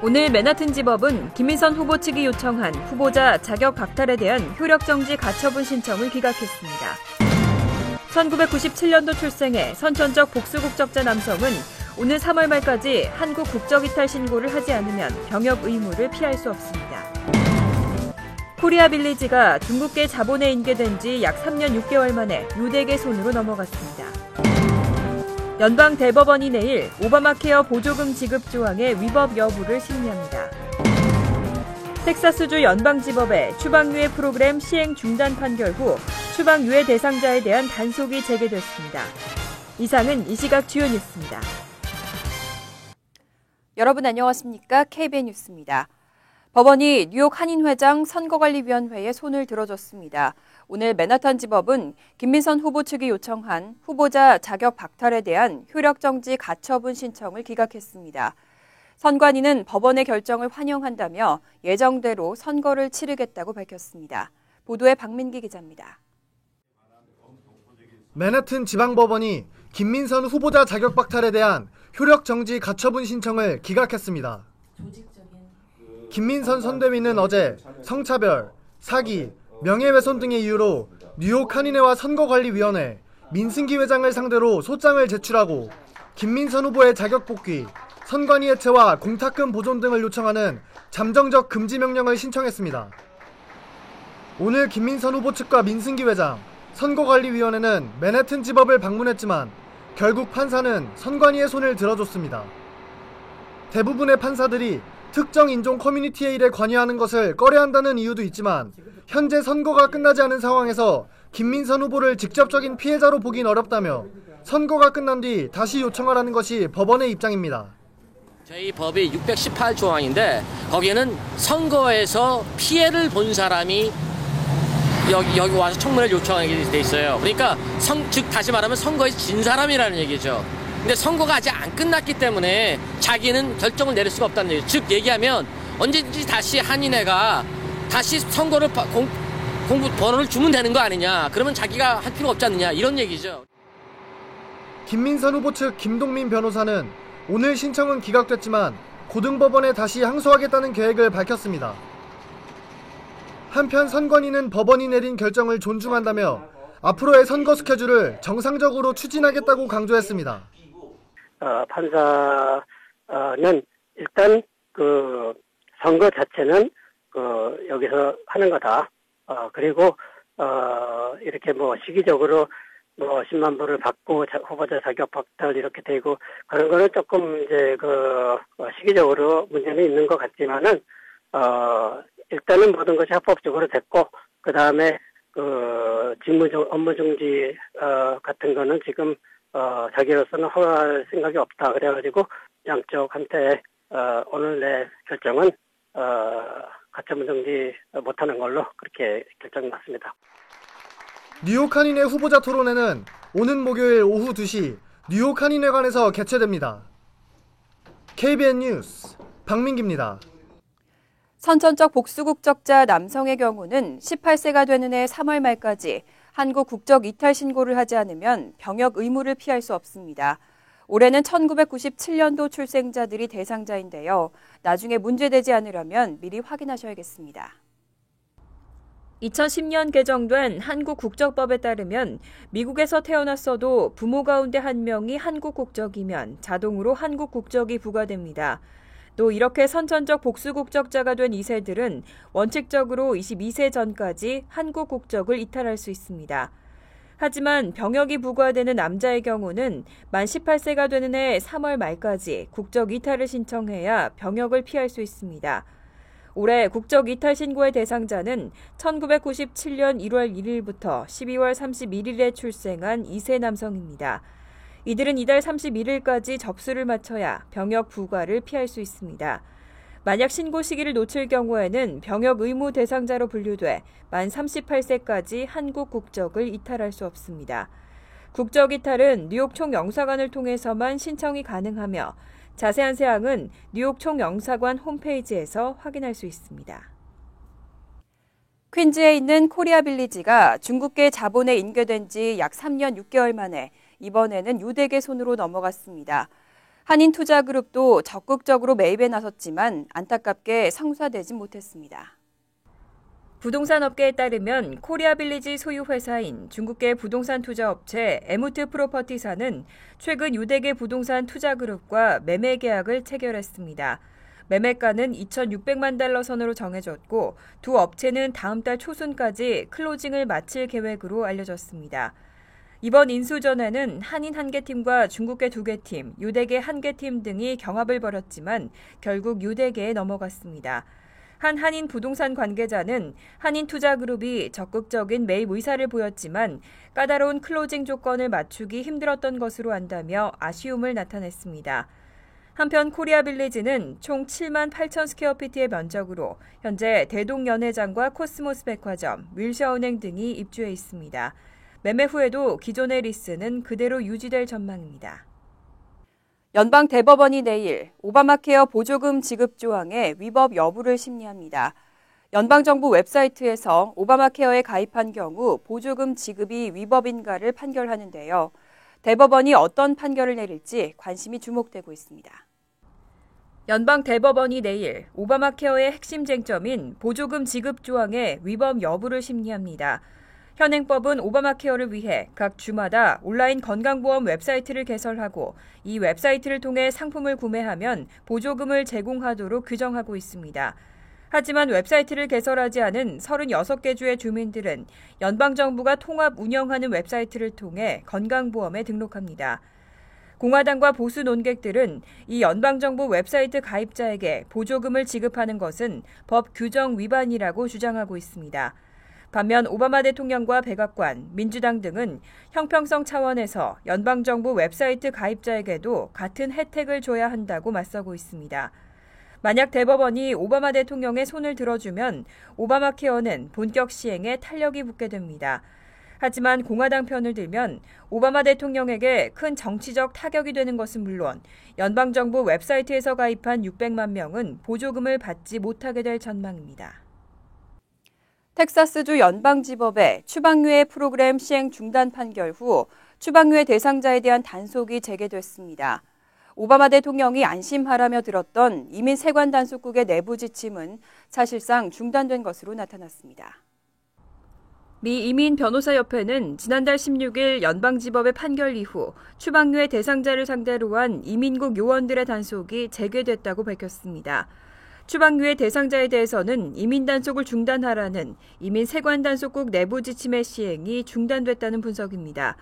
오늘 맨하튼 지법은 김민선 후보 측이 요청한 후보자 자격 박탈에 대한 효력정지 가처분 신청을 기각했습니다. 1997년도 출생의 선천적 복수국적자 남성은 오늘 3월 말까지 한국 국적이탈 신고를 하지 않으면 병역 의무를 피할 수 없습니다. 코리아빌리지가 중국계 자본에 인계된 지 약 3년 6개월 만에 유대계 손으로 넘어갔습니다. 연방 대법원이 내일 오바마케어 보조금 지급 조항의 위법 여부를 심리합니다. 텍사스주 연방지법의 추방유예 프로그램 시행 중단 판결 후 추방유예 대상자에 대한 단속이 재개됐습니다. 이상은 이 시각 주요 뉴스입니다. 여러분 안녕하십니까? KBN 뉴스입니다. 법원이 뉴욕 한인회장 선거관리위원회에 손을 들어줬습니다. 오늘 맨하탄 지법은 김민선 후보 측이 요청한 후보자 자격 박탈에 대한 효력정지 가처분 신청을 기각했습니다. 선관위는 법원의 결정을 환영한다며 예정대로 선거를 치르겠다고 밝혔습니다. 보도에 박민기 기자입니다. 맨하튼 지방법원이 김민선 후보자 자격 박탈에 대한 효력정지 가처분 신청을 기각했습니다. 김민선 선대위는 어제 성차별, 사기, 명예훼손 등의 이유로 뉴욕 한인회와 선거관리위원회, 민승기 회장을 상대로 소장을 제출하고 김민선 후보의 자격 복귀, 선관위 해체와 공탁금 보존 등을 요청하는 잠정적 금지 명령을 신청했습니다. 오늘 김민선 후보 측과 민승기 회장, 선거관리위원회는 맨하튼 지법을 방문했지만 결국 판사는 선관위의 손을 들어줬습니다. 대부분의 판사들이 특정 인종 커뮤니티의 일에 관여하는 것을 꺼려한다는 이유도 있지만 현재 선거가 끝나지 않은 상황에서 김민선 후보를 직접적인 피해자로 보긴 어렵다며 선거가 끝난 뒤 다시 요청하라는 것이 법원의 입장입니다. 저희 법이 618조항인데 거기에는 선거에서 피해를 본 사람이 여기 와서 청문회를 요청하게 돼 있어요. 그러니까 즉 다시 말하면 선거에서 진 사람이라는 얘기죠. 근데 선거가 아직 안 끝났기 때문에 자기는 결정을 내릴 수가 없다는 얘기죠. 즉 얘기하면 언제든지 다시 한인회가 다시 선거를 공부 번호를 주면 되는 거 아니냐. 그러면 자기가 할 필요가 없지 않느냐. 이런 얘기죠. 김민선 후보 측 김동민 변호사는 오늘 신청은 기각됐지만 고등법원에 다시 항소하겠다는 계획을 밝혔습니다. 한편 선관위는 법원이 내린 결정을 존중한다며 앞으로의 선거 스케줄을 정상적으로 추진하겠다고 강조했습니다. 판사는 일단 그 선거 자체는 여기서 하는 거다. 그리고 이렇게 뭐 시기적으로 뭐 10만 불을 받고 후보자 자격 박탈 이렇게 되고 그런 거는 조금 이제 시기적으로 문제는 있는 것 같지만은 일단은 모든 것이 합법적으로 됐고 그 다음에 업무 중지 같은 거는 지금 자기로서는 허가할 생각이 없다. 그래가지고 양쪽한테 오늘 내 결정은 가처분 정지 못하는 걸로 그렇게 결정이 났습니다. 뉴욕 한인회 후보자 토론회는 오는 목요일 오후 2시 뉴욕 한인회관에서 개최됩니다. KBN 뉴스 박민기입니다. 선천적 복수국적자 남성의 경우는 18세가 되는 해 3월 말까지 한국 국적 이탈 신고를 하지 않으면 병역 의무를 피할 수 없습니다. 올해는 1997년도 출생자들이 대상자인데요. 나중에 문제되지 않으려면 미리 확인하셔야겠습니다. 2010년 개정된 한국 국적법에 따르면 미국에서 태어났어도 부모 가운데 한 명이 한국 국적이면 자동으로 한국 국적이 부과됩니다. 또 이렇게 선천적 복수국적자가 된 2세들은 원칙적으로 22세 전까지 한국 국적을 이탈할 수 있습니다. 하지만 병역이 부과되는 남자의 경우는 만 18세가 되는 해 3월 말까지 국적 이탈을 신청해야 병역을 피할 수 있습니다. 올해 국적 이탈 신고의 대상자는 1997년 1월 1일부터 12월 31일에 출생한 2세 남성입니다. 이들은 이달 31일까지 접수를 마쳐야 병역 부과를 피할 수 있습니다. 만약 신고 시기를 놓칠 경우에는 병역 의무 대상자로 분류돼 만 38세까지 한국 국적을 이탈할 수 없습니다. 국적 이탈은 뉴욕 총영사관을 통해서만 신청이 가능하며 자세한 사항은 뉴욕 총영사관 홈페이지에서 확인할 수 있습니다. 퀸즈에 있는 코리아빌리지가 중국계 자본에 인계된 지 약 3년 6개월 만에 이번에는 유대계 손으로 넘어갔습니다. 한인투자그룹도 적극적으로 매입에 나섰지만 안타깝게 성사되지 못했습니다. 부동산 업계에 따르면 코리아빌리지 소유 회사인 중국계 부동산 투자업체 에무트 프로퍼티사는 최근 유대계 부동산 투자그룹과 매매 계약을 체결했습니다. 매매가는 2,600만 달러 선으로 정해졌고 두 업체는 다음 달 초순까지 클로징을 마칠 계획으로 알려졌습니다. 이번 인수전에는 한인 1개 팀과 중국계 2개 팀, 유대계 1개 팀 등이 경합을 벌였지만 결국 유대계에 넘어갔습니다. 한 한인 부동산 관계자는 한인투자그룹이 적극적인 매입 의사를 보였지만 까다로운 클로징 조건을 맞추기 힘들었던 것으로 안다며 아쉬움을 나타냈습니다. 한편 코리아빌리지는 총 7만 8천 스퀘어피트의 면적으로 현재 대동연회장과 코스모스 백화점, 윌셔은행 등이 입주해 있습니다. 매매 후에도 기존의 리스는 그대로 유지될 전망입니다. 연방 대법원이 내일 오바마 케어 보조금 지급 조항의 위법 여부를 심리합니다. 연방정부 웹사이트에서 오바마 케어에 가입한 경우 보조금 지급이 위법인가를 판결하는데요. 대법원이 어떤 판결을 내릴지 관심이 주목되고 있습니다. 연방 대법원이 내일 오바마 케어의 핵심 쟁점인 보조금 지급 조항의 위법 여부를 심리합니다. 현행법은 오바마 케어를 위해 각 주마다 온라인 건강보험 웹사이트를 개설하고 이 웹사이트를 통해 상품을 구매하면 보조금을 제공하도록 규정하고 있습니다. 하지만 웹사이트를 개설하지 않은 36개 주의 주민들은 연방정부가 통합 운영하는 웹사이트를 통해 건강보험에 등록합니다. 공화당과 보수 논객들은 이 연방정부 웹사이트 가입자에게 보조금을 지급하는 것은 법 규정 위반이라고 주장하고 있습니다. 반면 오바마 대통령과 백악관, 민주당 등은 형평성 차원에서 연방정부 웹사이트 가입자에게도 같은 혜택을 줘야 한다고 맞서고 있습니다. 만약 대법원이 오바마 대통령의 손을 들어주면 오바마 케어는 본격 시행에 탄력이 붙게 됩니다. 하지만 공화당 편을 들면 오바마 대통령에게 큰 정치적 타격이 되는 것은 물론 연방정부 웹사이트에서 가입한 600만 명은 보조금을 받지 못하게 될 전망입니다. 텍사스주 연방지법의 추방유예 프로그램 시행 중단 판결 후 추방유예 대상자에 대한 단속이 재개됐습니다. 오바마 대통령이 안심하라며 들었던 이민 세관 단속국의 내부 지침은 사실상 중단된 것으로 나타났습니다. 미 이민변호사협회는 지난달 16일 연방지법의 판결 이후 추방유예 대상자를 상대로 한 이민국 요원들의 단속이 재개됐다고 밝혔습니다. 추방유예 대상자에 대해서는 이민 단속을 중단하라는 이민 세관 단속국 내부 지침의 시행이 중단됐다는 분석입니다.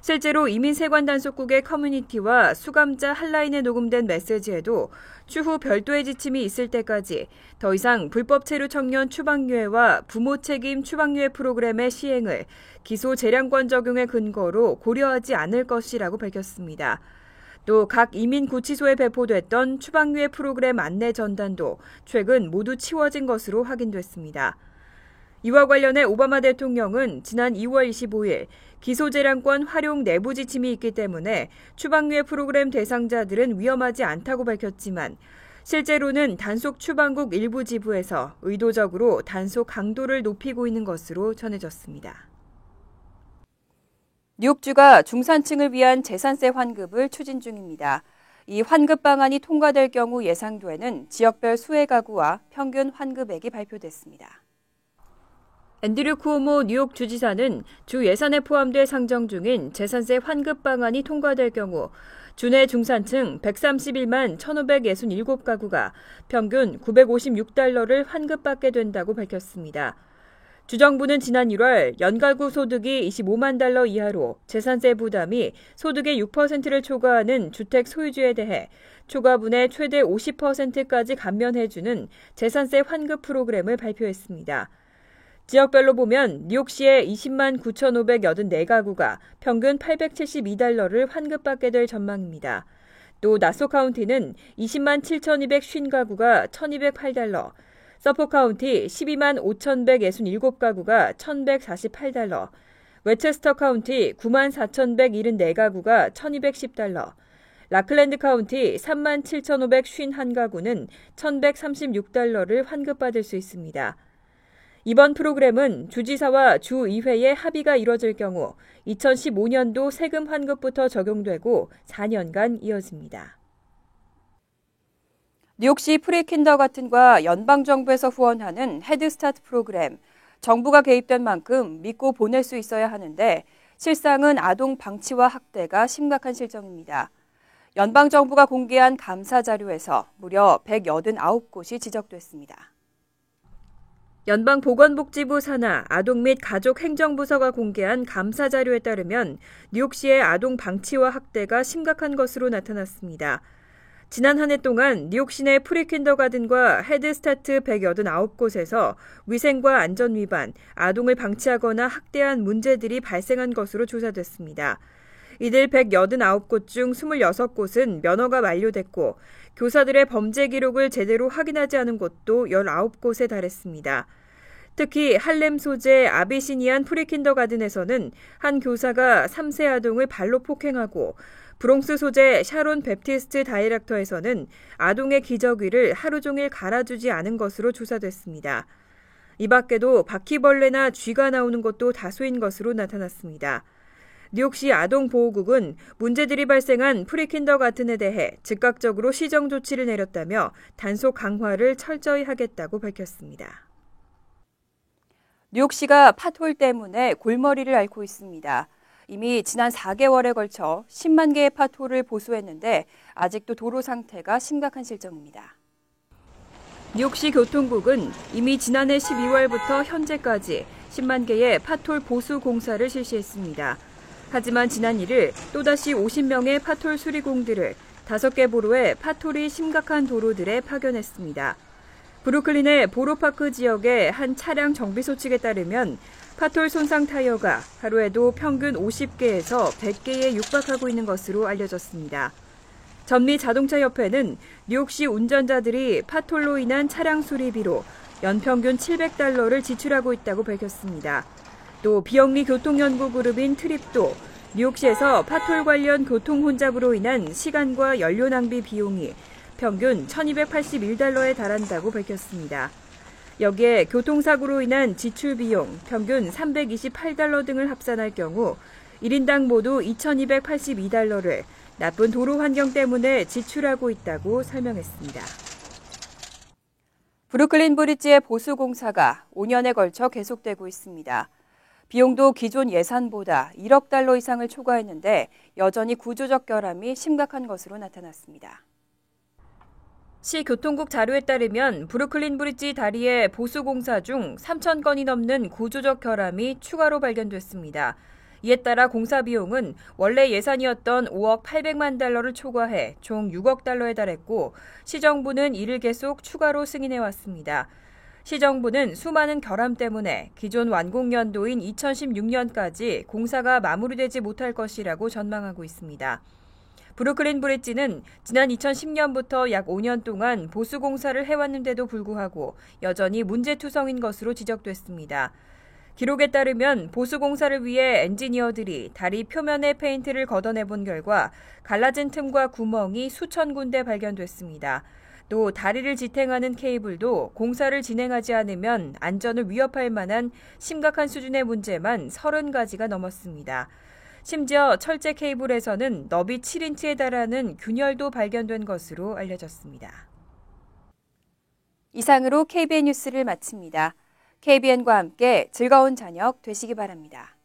실제로 이민 세관 단속국의 커뮤니티와 수감자 핫라인에 녹음된 메시지에도 추후 별도의 지침이 있을 때까지 더 이상 불법 체류 청년 추방유예와 부모 책임 추방유예 프로그램의 시행을 기소 재량권 적용의 근거로 고려하지 않을 것이라고 밝혔습니다. 또 각 이민구치소에 배포됐던 추방유예 프로그램 안내 전단도 최근 모두 치워진 것으로 확인됐습니다. 이와 관련해 오바마 대통령은 지난 2월 25일 기소재량권 활용 내부 지침이 있기 때문에 추방유예 프로그램 대상자들은 위험하지 않다고 밝혔지만 실제로는 단속 추방국 일부 지부에서 의도적으로 단속 강도를 높이고 있는 것으로 전해졌습니다. 뉴욕주가 중산층을 위한 재산세 환급을 추진 중입니다. 이 환급 방안이 통과될 경우 예상되는 지역별 수혜 가구와 평균 환급액이 발표됐습니다. 앤드류 쿠오모 뉴욕 주지사는 주 예산에 포함돼 상정 중인 재산세 환급 방안이 통과될 경우 주내 중산층 131만 1,567가구가 평균 $956를 환급받게 된다고 밝혔습니다. 주정부는 지난 1월 연가구 소득이 $25만 이하로 재산세 부담이 소득의 6%를 초과하는 주택 소유주에 대해 초과분의 최대 50%까지 감면해주는 재산세 환급 프로그램을 발표했습니다. 지역별로 보면 뉴욕시의 20만 9,584가구가 평균 $872를 환급받게 될 전망입니다. 또 나소 카운티는 20만 7,250가구가 $1,208, 서포 카운티 12만 5,167가구가 $1,148, 웨체스터 카운티 9만 4,174가구가 $1,210, 라클랜드 카운티 3만 7,551가구는 $1,136를 환급받을 수 있습니다. 이번 프로그램은 주지사와 주의회의 합의가 이뤄질 경우 2015년도 세금 환급부터 적용되고 4년간 이어집니다. 뉴욕시 프리킨더가튼과 연방정부에서 후원하는 헤드스타트 프로그램, 정부가 개입된 만큼 믿고 보낼 수 있어야 하는데 실상은 아동 방치와 학대가 심각한 실정입니다. 연방정부가 공개한 감사 자료에서 무려 189곳이 지적됐습니다. 연방보건복지부 산하 아동 및 가족행정부서가 공개한 감사 자료에 따르면 뉴욕시의 아동 방치와 학대가 심각한 것으로 나타났습니다. 지난 한 해 동안 뉴욕시 내 프리킨더가든과 헤드스타트 189곳에서 위생과 안전 위반, 아동을 방치하거나 학대한 문제들이 발생한 것으로 조사됐습니다. 이들 189곳 중 26곳은 면허가 만료됐고 교사들의 범죄 기록을 제대로 확인하지 않은 곳도 19곳에 달했습니다. 특히 할렘 소재 아비시니안 프리킨더가든에서는 한 교사가 3세 아동을 발로 폭행하고 브롱스 소재 샤론 베프티스트 다이렉터에서는 아동의 기저귀를 하루 종일 갈아주지 않은 것으로 조사됐습니다. 이 밖에도 바퀴벌레나 쥐가 나오는 것도 다수인 것으로 나타났습니다. 뉴욕시 아동보호국은 문제들이 발생한 프리킨더가튼에 대해 즉각적으로 시정 조치를 내렸다며 단속 강화를 철저히 하겠다고 밝혔습니다. 뉴욕시가 팟홀 때문에 골머리를 앓고 있습니다. 이미 지난 4개월에 걸쳐 10만 개의 팟홀을 보수했는데 아직도 도로 상태가 심각한 실정입니다. 뉴욕시 교통국은 이미 지난해 12월부터 현재까지 10만 개의 팟홀 보수 공사를 실시했습니다. 하지만 지난 1일 또다시 50명의 팟홀 수리공들을 5개 보로의 팟홀이 심각한 도로들에 파견했습니다. 브루클린의 보로파크 지역의 한 차량 정비소 측에 따르면 팟홀 손상 타이어가 하루에도 평균 50개에서 100개에 육박하고 있는 것으로 알려졌습니다. 전미자동차협회는 뉴욕시 운전자들이 팟홀로 인한 차량 수리비로 연평균 $700를 지출하고 있다고 밝혔습니다. 또 비영리 교통연구그룹인 트립도 뉴욕시에서 팟홀 관련 교통 혼잡으로 인한 시간과 연료 낭비 비용이 평균 $1281에 달한다고 밝혔습니다. 여기에 교통사고로 인한 지출 비용 평균 $328 등을 합산할 경우 1인당 모두 $2282를 나쁜 도로 환경 때문에 지출하고 있다고 설명했습니다. 브루클린 브릿지의 보수 공사가 5년에 걸쳐 계속되고 있습니다. 비용도 기존 예산보다 $1억 이상을 초과했는데 여전히 구조적 결함이 심각한 것으로 나타났습니다. 시 교통국 자료에 따르면 브루클린 브릿지 다리의 보수 공사 중 3,000건이 넘는 구조적 결함이 추가로 발견됐습니다. 이에 따라 공사 비용은 원래 예산이었던 $5억 800만 달러를 초과해 총 $6억 달했고 시정부는 이를 계속 추가로 승인해왔습니다. 시정부는 수많은 결함 때문에 기존 완공 연도인 2016년까지 공사가 마무리되지 못할 것이라고 전망하고 있습니다. 브루클린 브릿지는 지난 2010년부터 약 5년 동안 보수 공사를 해왔는데도 불구하고 여전히 문제투성인 것으로 지적됐습니다. 기록에 따르면 보수 공사를 위해 엔지니어들이 다리 표면에 페인트를 걷어내본 결과 갈라진 틈과 구멍이 수천 군데 발견됐습니다. 또 다리를 지탱하는 케이블도 공사를 진행하지 않으면 안전을 위협할 만한 심각한 수준의 문제만 30가지가 넘었습니다. 심지어 철제 케이블에서는 너비 7인치에 달하는 균열도 발견된 것으로 알려졌습니다. 이상으로 KBN 뉴스를 마칩니다. KBN과 함께 즐거운 저녁 되시기 바랍니다.